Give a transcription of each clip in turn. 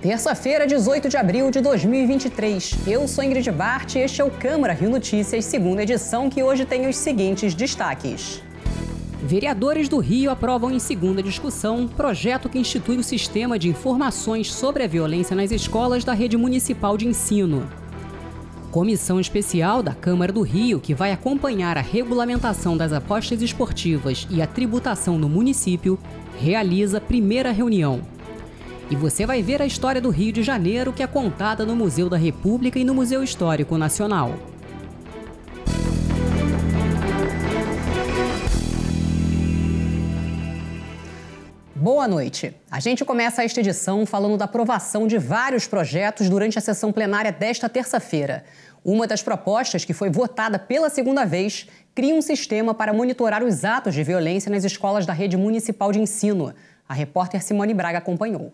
Terça-feira, 18 de abril de 2023. Eu sou Ingrid Bart e este é o Câmara Rio Notícias, segunda edição, que hoje tem os seguintes destaques. Vereadores do Rio aprovam em segunda discussão projeto que institui o sistema de informações sobre a violência nas escolas da rede municipal de ensino. Comissão especial da Câmara do Rio, que vai acompanhar a regulamentação das apostas esportivas e a tributação no município, realiza primeira reunião. E você vai ver a história do Rio de Janeiro, que é contada no Museu da República e no Museu Histórico Nacional. Boa noite. A gente começa esta edição falando da aprovação de vários projetos durante a sessão plenária desta terça-feira. Uma das propostas, que foi votada pela segunda vez, cria um sistema para monitorar os atos de violência nas escolas da rede municipal de ensino. A repórter Simone Braga acompanhou.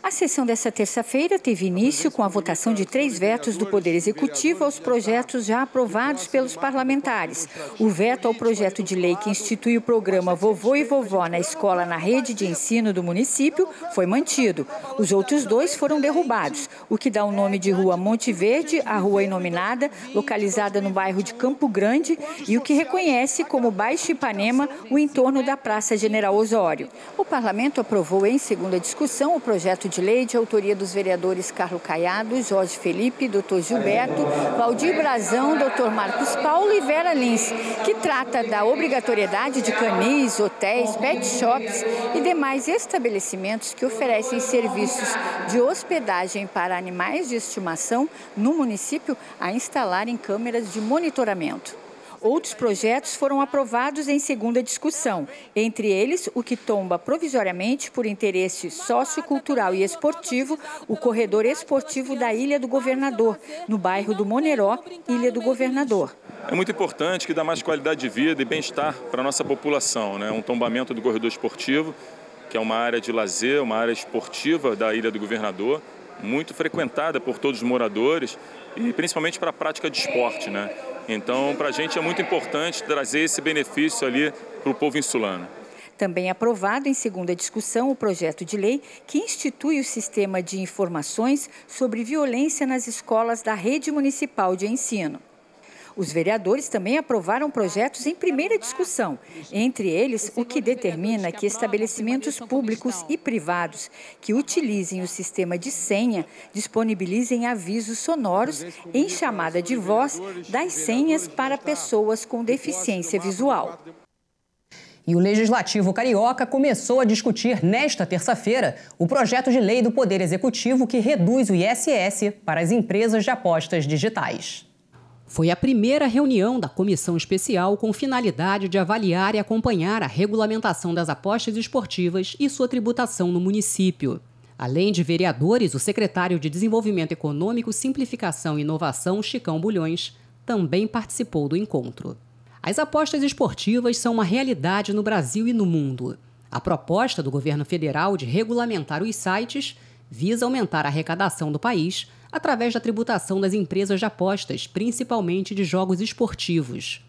A sessão desta terça-feira teve início com a votação de 3 vetos do Poder Executivo aos projetos já aprovados pelos parlamentares. O veto ao projeto de lei que institui o programa Vovô e Vovó na escola na rede de ensino do município foi mantido. Os outros 2 foram derrubados, o que dá o nome de Rua Monte Verde, a rua inominada, localizada no bairro de Campo Grande, e o que reconhece como Baixo Ipanema o entorno da Praça General Osório. O parlamento aprovou em segunda discussão o projeto de lei de autoria dos vereadores Carlos Caiado, Jorge Felipe, Dr. Gilberto, Valdir Brazão, Dr. Marcos Paulo e Vera Lins, que trata da obrigatoriedade de canis, hotéis, pet shops e demais estabelecimentos que oferecem serviços de hospedagem para animais de estimação no município a instalarem câmeras de monitoramento. Outros projetos foram aprovados em segunda discussão, entre eles o que tomba provisoriamente por interesse sociocultural e esportivo o corredor esportivo da Ilha do Governador, no bairro do Moneró, Ilha do Governador. É muito importante que dá mais qualidade de vida e bem-estar para a nossa população, né? Um tombamento do corredor esportivo, que é uma área de lazer, uma área esportiva da Ilha do Governador, muito frequentada por todos os moradores e principalmente para a prática de esporte, né? Então, para a gente é muito importante trazer esse benefício ali para o povo insulano. Também aprovado em segunda discussão o projeto de lei que institui o sistema de informações sobre violência nas escolas da rede municipal de ensino. Os vereadores também aprovaram projetos em primeira discussão, entre eles o que determina que estabelecimentos públicos e privados que utilizem o sistema de senha disponibilizem avisos sonoros em chamada de voz das senhas para pessoas com deficiência visual. E o Legislativo Carioca começou a discutir nesta terça-feira o projeto de lei do Poder Executivo que reduz o ISS para as empresas de apostas digitais. Foi a primeira reunião da comissão especial com finalidade de avaliar e acompanhar a regulamentação das apostas esportivas e sua tributação no município. Além de vereadores, o secretário de Desenvolvimento Econômico, Simplificação e Inovação, Chicão Bulhões, também participou do encontro. As apostas esportivas são uma realidade no Brasil e no mundo. A proposta do governo federal de regulamentar os sites visa aumentar a arrecadação do país através da tributação das empresas de apostas, principalmente de jogos esportivos.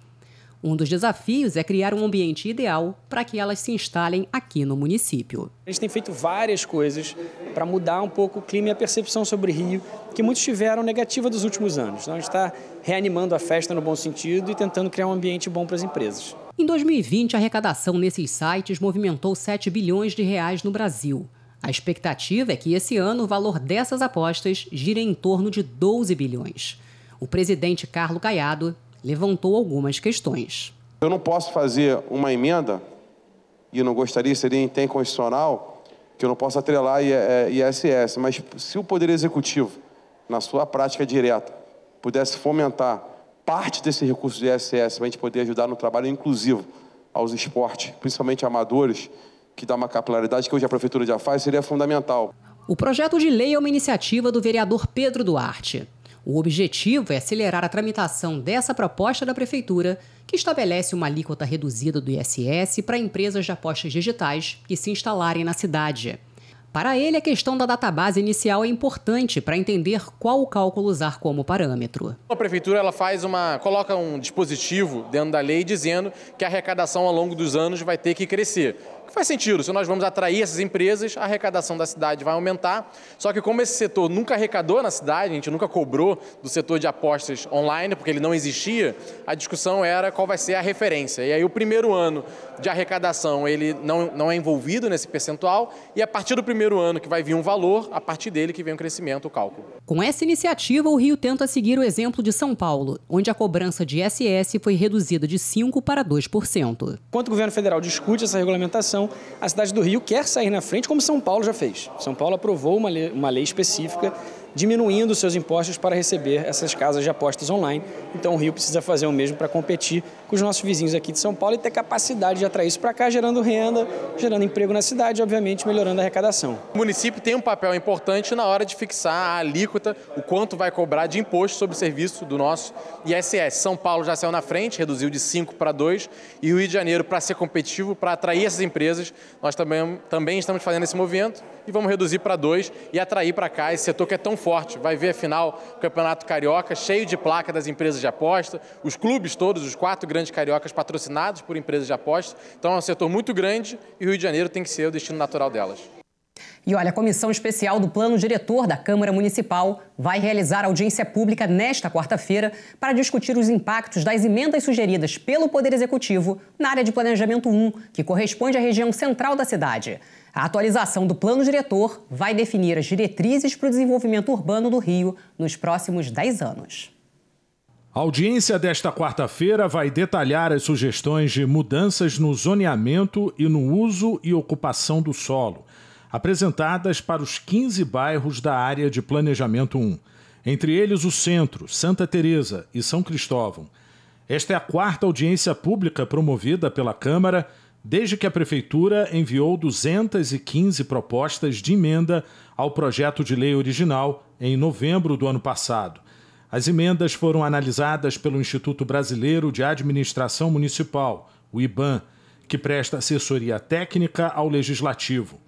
Um dos desafios é criar um ambiente ideal para que elas se instalem aqui no município. A gente tem feito várias coisas para mudar um pouco o clima e a percepção sobre o Rio, que muitos tiveram negativa dos últimos anos. Então, a gente está reanimando a festa no bom sentido e tentando criar um ambiente bom para as empresas. Em 2020, a arrecadação nesses sites movimentou 7 bilhões de reais no Brasil. A expectativa é que esse ano o valor dessas apostas gire em torno de 12 bilhões. O presidente Carlos Caiado levantou algumas questões. Eu não posso fazer uma emenda, e não gostaria, seria inconstitucional, que eu não posso atrelar ISS, mas se o Poder Executivo, na sua prática direta, pudesse fomentar parte desse recurso de ISS para a gente poder ajudar no trabalho inclusivo aos esportes, principalmente amadores, que dá uma capilaridade que hoje a Prefeitura já faz, seria fundamental. O projeto de lei é uma iniciativa do vereador Pedro Duarte. O objetivo é acelerar a tramitação dessa proposta da Prefeitura, que estabelece uma alíquota reduzida do ISS para empresas de apostas digitais que se instalarem na cidade. Para ele, a questão da database inicial é importante para entender qual o cálculo usar como parâmetro. A Prefeitura coloca um dispositivo dentro da lei dizendo que a arrecadação ao longo dos anos vai ter que crescer. que faz sentido. Se nós vamos atrair essas empresas, a arrecadação da cidade vai aumentar. Só que como esse setor nunca arrecadou na cidade, a gente nunca cobrou do setor de apostas online, porque ele não existia, a discussão era qual vai ser a referência. E aí o primeiro ano de arrecadação ele não é envolvido nesse percentual e a partir do primeiro ano que vai vir um valor, a partir dele que vem o crescimento, o cálculo. Com essa iniciativa, o Rio tenta seguir o exemplo de São Paulo, onde a cobrança de ISS foi reduzida de 5% para 2%. Enquanto o governo federal discute essa regulamentação, a cidade do Rio quer sair na frente, como São Paulo já fez. São Paulo aprovou uma lei específica diminuindo seus impostos para receber essas casas de apostas online. Então o Rio precisa fazer o mesmo para competir com os nossos vizinhos aqui de São Paulo e ter capacidade de atrair isso para cá, gerando renda, gerando emprego na cidade e, obviamente, melhorando a arrecadação. O município tem um papel importante na hora de fixar a alíquota, o quanto vai cobrar de imposto sobre o serviço do nosso ISS. São Paulo já saiu na frente, reduziu de 5% para 2%, e o Rio de Janeiro, para ser competitivo, para atrair essas empresas, nós também estamos fazendo esse movimento e vamos reduzir para 2% e atrair para cá esse setor que é tão forte. Vai ver, afinal, o Campeonato Carioca cheio de placa das empresas de aposta, os clubes todos, os 4 grandes cariocas patrocinados por empresas de aposta. Então é um setor muito grande e o Rio de Janeiro tem que ser o destino natural delas. E olha, a Comissão Especial do Plano Diretor da Câmara Municipal vai realizar audiência pública nesta quarta-feira para discutir os impactos das emendas sugeridas pelo Poder Executivo na área de Planejamento 1, que corresponde à região central da cidade. A atualização do Plano Diretor vai definir as diretrizes para o desenvolvimento urbano do Rio nos próximos 10 anos. A audiência desta quarta-feira vai detalhar as sugestões de mudanças no zoneamento e no uso e ocupação do solo, apresentadas para os 15 bairros da área de Planejamento 1, entre eles o Centro, Santa Teresa e São Cristóvão. Esta é a 4ª audiência pública promovida pela Câmara desde que a Prefeitura enviou 215 propostas de emenda ao projeto de lei original em novembro do ano passado. As emendas foram analisadas pelo Instituto Brasileiro de Administração Municipal, o IBAM, que presta assessoria técnica ao Legislativo.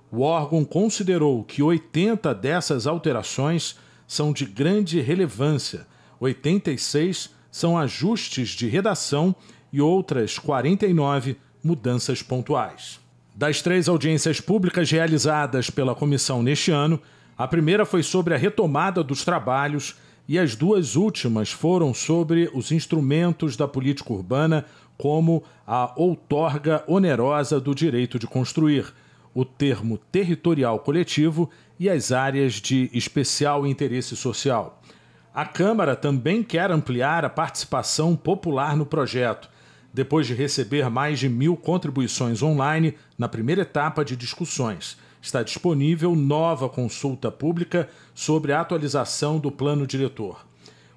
O órgão considerou que 80 dessas alterações são de grande relevância, 86 são ajustes de redação e outras 49 mudanças pontuais. Das 3 audiências públicas realizadas pela comissão neste ano, a primeira foi sobre a retomada dos trabalhos e as 2 últimas foram sobre os instrumentos da política urbana, como a outorga onerosa do direito de construir, o termo territorial coletivo e as áreas de especial interesse social. A Câmara também quer ampliar a participação popular no projeto, depois de receber mais de 1.000 contribuições online na primeira etapa de discussões. Está disponível nova consulta pública sobre a atualização do plano diretor.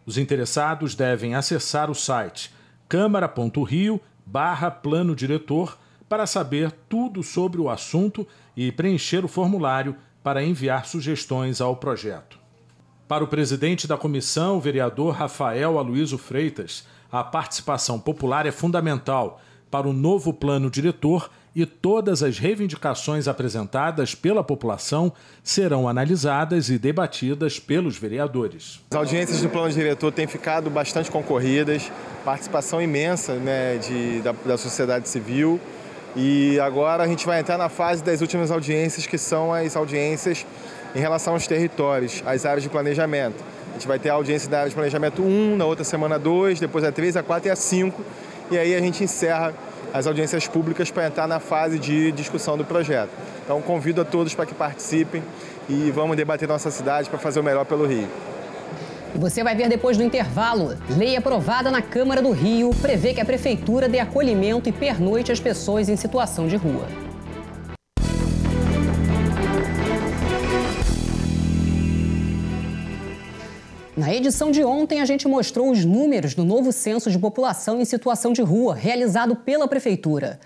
Os interessados devem acessar o site câmara.rio/plano diretor para saber tudo sobre o assunto e preencher o formulário para enviar sugestões ao projeto. Para o presidente da comissão, o vereador Rafael Aloysio Freitas, a participação popular é fundamental para o novo plano diretor e todas as reivindicações apresentadas pela população serão analisadas e debatidas pelos vereadores. As audiências do plano diretor têm ficado bastante concorridas, participação imensa, da sociedade civil, e agora a gente vai entrar na fase das últimas audiências, que são as audiências em relação aos territórios, às áreas de planejamento. A gente vai ter a audiência da área de planejamento 1, na outra semana 2, depois a 3, a 4 e a 5. E aí a gente encerra as audiências públicas para entrar na fase de discussão do projeto. Então convido a todos para que participem e vamos debater nossa cidade para fazer o melhor pelo Rio. Você vai ver depois do intervalo. Lei aprovada na Câmara do Rio prevê que a Prefeitura dê acolhimento e pernoite às pessoas em situação de rua. Na edição de ontem, a gente mostrou os números do novo censo de população em situação de rua, realizado pela Prefeitura.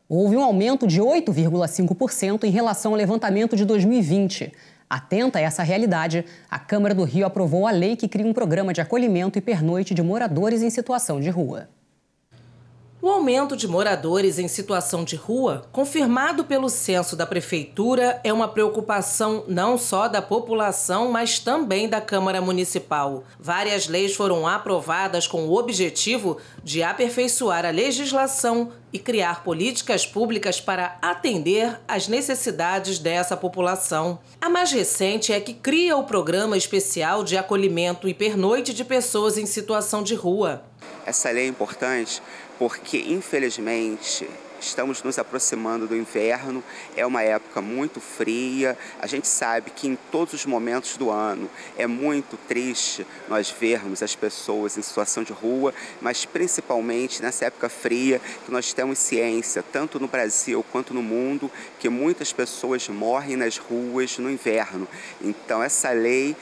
Houve um aumento de 8,5% em relação ao levantamento de 2020. Atenta a essa realidade, a Câmara do Rio aprovou a lei que cria um programa de acolhimento e pernoite de moradores em situação de rua. O aumento de moradores em situação de rua, confirmado pelo censo da Prefeitura, é uma preocupação não só da população, mas também da Câmara Municipal. Várias leis foram aprovadas com o objetivo de aperfeiçoar a legislação e criar políticas públicas para atender às necessidades dessa população. A mais recente é que cria o Programa Especial de Acolhimento e Pernoite de Pessoas em Situação de Rua. Essa lei é importante porque, infelizmente, estamos nos aproximando do inverno, é uma época muito fria. A gente sabe que em todos os momentos do ano é muito triste nós vermos as pessoas em situação de rua, mas principalmente nessa época fria, que nós temos ciência, tanto no Brasil quanto no mundo, que muitas pessoas morrem nas ruas no inverno. Então essa lei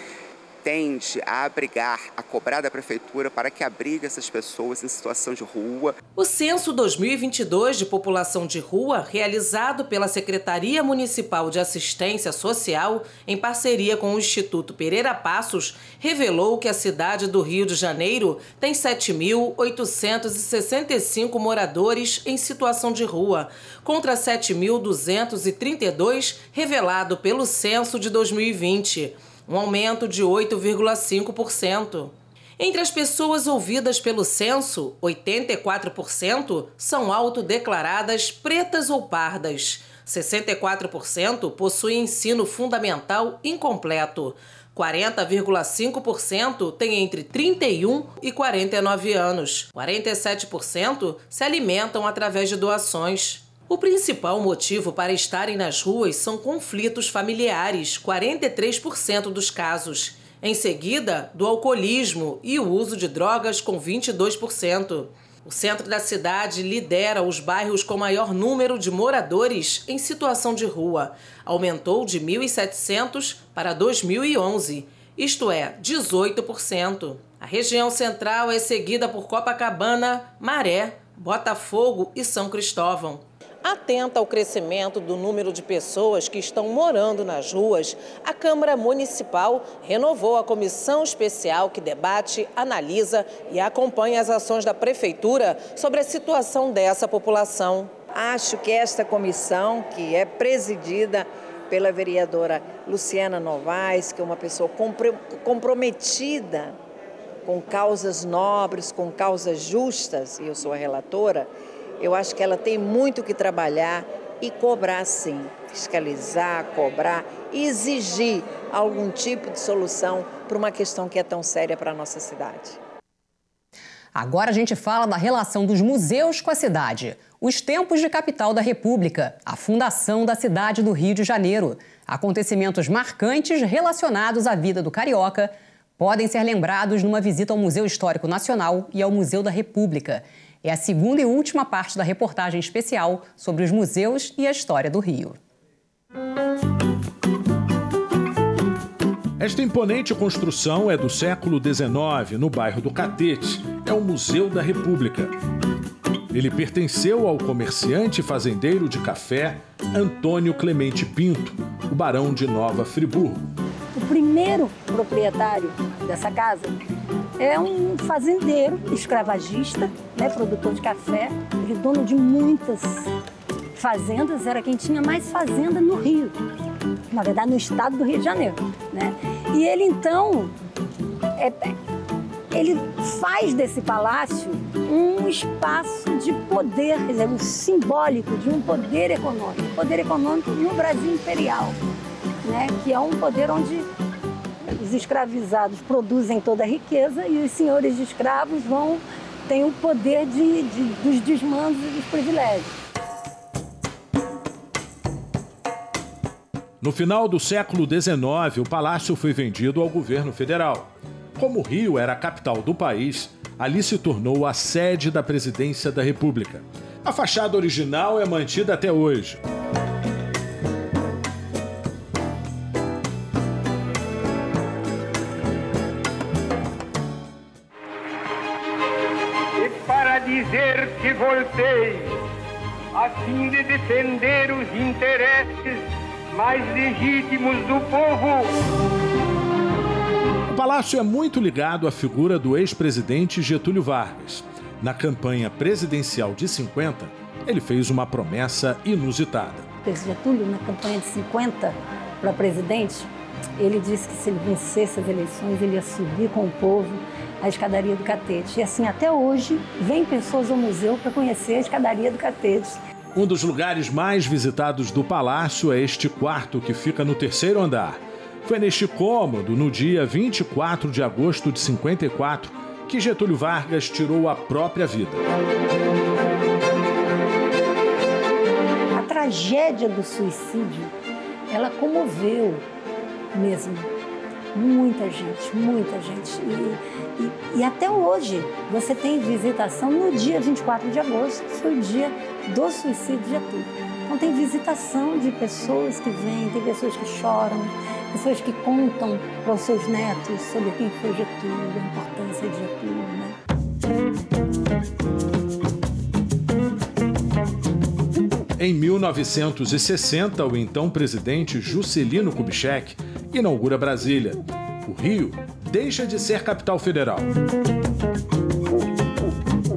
tende a abrigar, a cobrar da Prefeitura para que abrigue essas pessoas em situação de rua. O Censo 2022 de População de Rua, realizado pela Secretaria Municipal de Assistência Social, em parceria com o Instituto Pereira Passos, revelou que a cidade do Rio de Janeiro tem 7.865 moradores em situação de rua, contra 7.232 revelado pelo Censo de 2020. Um aumento de 8,5%. Entre as pessoas ouvidas pelo censo, 84% são autodeclaradas pretas ou pardas. 64% possuem ensino fundamental incompleto. 40,5% têm entre 31 e 49 anos. 47% se alimentam através de doações. O principal motivo para estarem nas ruas são conflitos familiares, 43% dos casos. Em seguida, do alcoolismo e o uso de drogas, com 22%. O centro da cidade lidera os bairros com maior número de moradores em situação de rua. Aumentou de 1.700 para 2011, isto é, 18%. A região central é seguida por Copacabana, Maré, Botafogo e São Cristóvão. Atenta ao crescimento do número de pessoas que estão morando nas ruas, a Câmara Municipal renovou a comissão especial que debate, analisa e acompanha as ações da Prefeitura sobre a situação dessa população. Acho que esta comissão, que é presidida pela vereadora Luciana Novaes, que é uma pessoa comprometida com causas nobres, com causas justas, e eu sou a relatora, eu acho que ela tem muito que trabalhar e cobrar sim, fiscalizar, cobrar e exigir algum tipo de solução para uma questão que é tão séria para a nossa cidade. Agora a gente fala da relação dos museus com a cidade. Os tempos de capital da República, a fundação da cidade do Rio de Janeiro, acontecimentos marcantes relacionados à vida do carioca podem ser lembrados numa visita ao Museu Histórico Nacional e ao Museu da República. É a segunda e última parte da reportagem especial sobre os museus e a história do Rio. Esta imponente construção é do século XIX, no bairro do Catete. É o Museu da República. Ele pertenceu ao comerciante e fazendeiro de café Antônio Clemente Pinto, o barão de Nova Friburgo. O primeiro proprietário dessa casa é um fazendeiro escravagista, né, produtor de café, ele dono de muitas fazendas, era quem tinha mais fazenda no Rio, na verdade no estado do Rio de Janeiro, né? E ele então, ele faz desse palácio um espaço de poder, quer dizer, um simbólico de um poder econômico no Brasil imperial, né? Que é um poder onde os escravizados produzem toda a riqueza e os senhores de escravos têm o poder dos desmandos e dos privilégios. No final do século XIX, o palácio foi vendido ao governo federal. Como o Rio era a capital do país, ali se tornou a sede da Presidência da República. A fachada original é mantida até hoje. Dizer que voltei a fim de defender os interesses mais legítimos do povo. O palácio é muito ligado à figura do ex-presidente Getúlio Vargas. Na campanha presidencial de 50, ele fez uma promessa inusitada. O Getúlio, na campanha de 50 para presidente, ele disse que se ele vencesse as eleições, ele ia subir com o povo a escadaria do Catete. E assim, até hoje, vêm pessoas ao museu para conhecer a escadaria do Catete. Um dos lugares mais visitados do palácio é este quarto que fica no 3º andar. Foi neste cômodo, no dia 24 de agosto de 54, que Getúlio Vargas tirou a própria vida. A tragédia do suicídio, ela comoveu mesmo muita gente, muita gente. E até hoje você tem visitação no dia 24 de agosto, que foi o dia do suicídio de Getúlio. Então tem visitação de pessoas que vêm, tem pessoas que choram, pessoas que contam para os seus netos sobre quem foi Getúlio, a importância de Getúlio, né? Em 1960, o então presidente Juscelino Kubitschek inaugura Brasília. O Rio deixa de ser capital federal.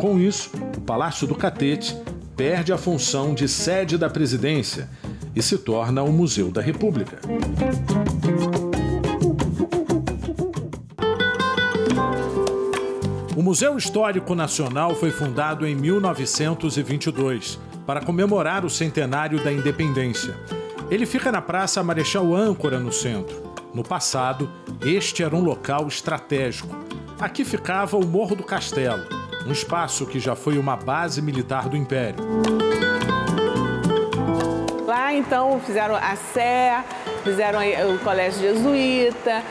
Com isso, o Palácio do Catete perde a função de sede da presidência e se torna o Museu da República. O Museu Histórico Nacional foi fundado em 1922 para comemorar o centenário da independência. Ele fica na Praça Marechal Âncora, no centro. No passado, este era um local estratégico. Aqui ficava o Morro do Castelo, um espaço que já foi uma base militar do Império. Lá, então, fizeram a Sé, fizeram o Colégio Jesuíta,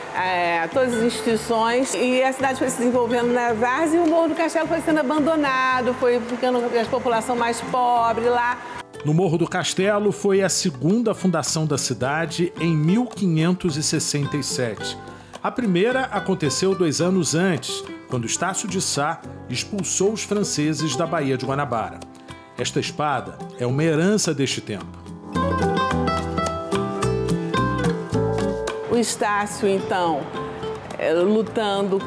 todas as instituições, e a cidade foi se desenvolvendo na várzea e o Morro do Castelo foi sendo abandonado, foi ficando a população mais pobre lá. No Morro do Castelo foi a segunda fundação da cidade em 1567. A primeira aconteceu 2 anos antes, quando Estácio de Sá expulsou os franceses da Baía de Guanabara. Esta espada é uma herança deste tempo. O Estácio, então, lutando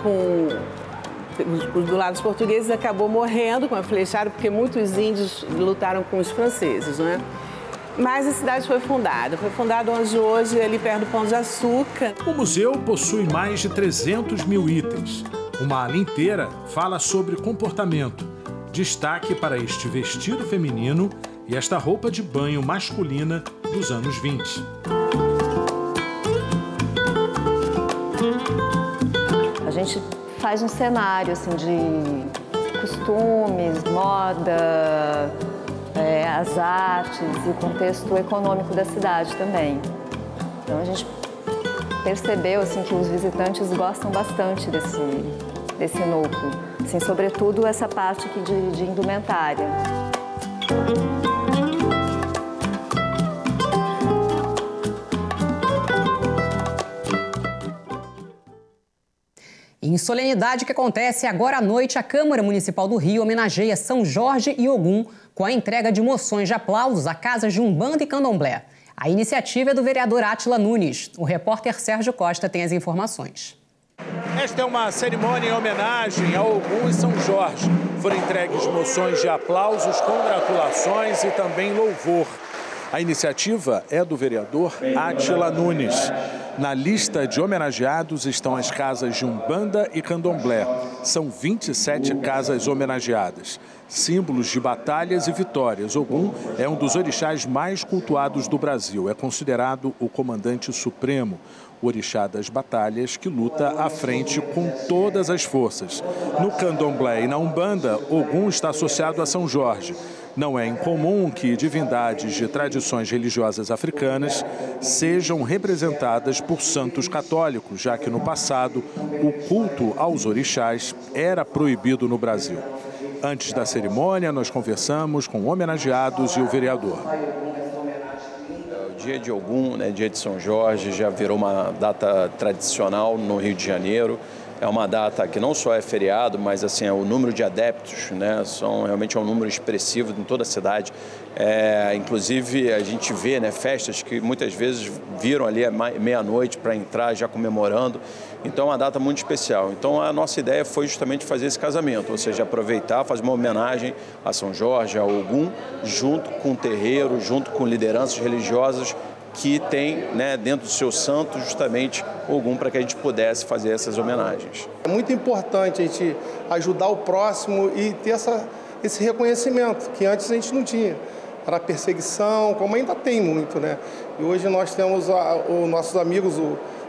do lado dos portugueses, acabou morrendo com a flechada, porque muitos índios lutaram com os franceses, não é? Mas a cidade foi fundada onde hoje, ali perto do Pão de Açúcar. O museu possui mais de 300 mil itens. Uma ala inteira fala sobre comportamento. Destaque para este vestido feminino e esta roupa de banho masculina dos anos 20. A gente faz um cenário assim, de costumes, moda, as artes e o contexto econômico da cidade também. Então a gente percebeu assim, que os visitantes gostam bastante desse núcleo, assim, sobretudo essa parte aqui de indumentária. Em solenidade que acontece agora à noite, a Câmara Municipal do Rio homenageia São Jorge e Ogum com a entrega de moções de aplausos a casas de Umbanda e Candomblé. A iniciativa é do vereador Átila Nunes. O repórter Sérgio Costa tem as informações. Esta é uma cerimônia em homenagem a Ogum e São Jorge. Foram entregues moções de aplausos, congratulações e também louvor. A iniciativa é do vereador Átila Nunes. Na lista de homenageados estão as casas de Umbanda e Candomblé. São 27 casas homenageadas. Símbolos de batalhas e vitórias. Ogum é um dos orixás mais cultuados do Brasil. É considerado o comandante supremo, o orixá das batalhas que luta à frente com todas as forças. No Candomblé e na Umbanda, Ogum está associado a São Jorge. Não é incomum que divindades de tradições religiosas africanas sejam representadas por santos católicos, já que no passado o culto aos orixás era proibido no Brasil. Antes da cerimônia, nós conversamos com homenageados e o vereador. O dia de Ogum, dia de São Jorge, já virou uma data tradicional no Rio de Janeiro. É uma data que não só é feriado, mas assim, o número de adeptos, né, realmente é um número expressivo em toda a cidade. Inclusive, a gente vê, né, festas que muitas vezes viram ali à meia-noite para entrar já comemorando. Então, é uma data muito especial. Então, a nossa ideia foi justamente fazer esse casamento, ou seja, aproveitar, fazer uma homenagem a São Jorge, a Ogum, junto com o terreiro, junto com lideranças religiosas que tem, né, dentro do seu santo justamente Ogum, para que a gente pudesse fazer essas homenagens. É muito importante a gente ajudar o próximo e ter esse reconhecimento que antes a gente não tinha. Era perseguição, como ainda tem muito, né? E hoje nós temos os nossos amigos,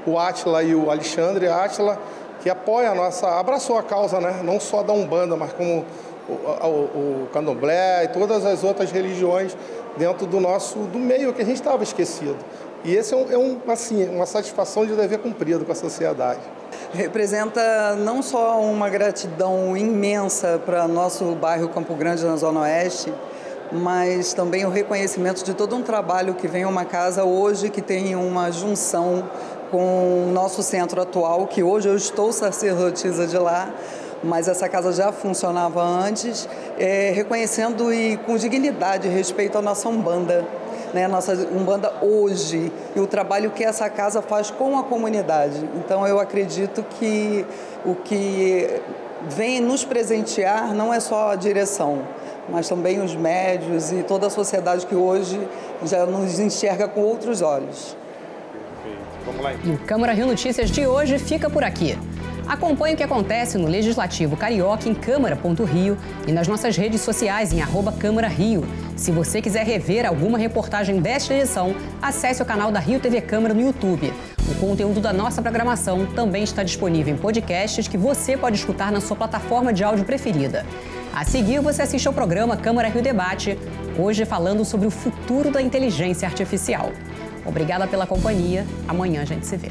o Átila e o Alexandre Átila, que abraçou a causa, né? Não só da Umbanda, mas como o Candomblé e todas as outras religiões dentro do meio que a gente estava esquecido. E esse é uma satisfação de dever cumprido com a sociedade. Representa não só uma gratidão imensa para nosso bairro Campo Grande, na Zona Oeste, mas também o reconhecimento de todo um trabalho que vem a uma casa hoje que tem uma junção com o nosso centro atual, que hoje eu estou sacerdotisa de lá, mas essa casa já funcionava antes, reconhecendo e com dignidade respeito à nossa Umbanda, né? Nossa Umbanda hoje e o trabalho que essa casa faz com a comunidade. Então eu acredito que o que vem nos presentear não é só a direção, mas também os médios e toda a sociedade que hoje já nos enxerga com outros olhos. Vamos lá. E o Câmara Rio Notícias de hoje fica por aqui. Acompanhe o que acontece no Legislativo Carioca em Câmara.rio e nas nossas redes sociais em @CâmaraRio. Se você quiser rever alguma reportagem desta edição, acesse o canal da Rio TV Câmara no YouTube. O conteúdo da nossa programação também está disponível em podcasts que você pode escutar na sua plataforma de áudio preferida. A seguir, você assiste ao programa Câmara Rio Debate, hoje falando sobre o futuro da inteligência artificial. Obrigada pela companhia. Amanhã a gente se vê.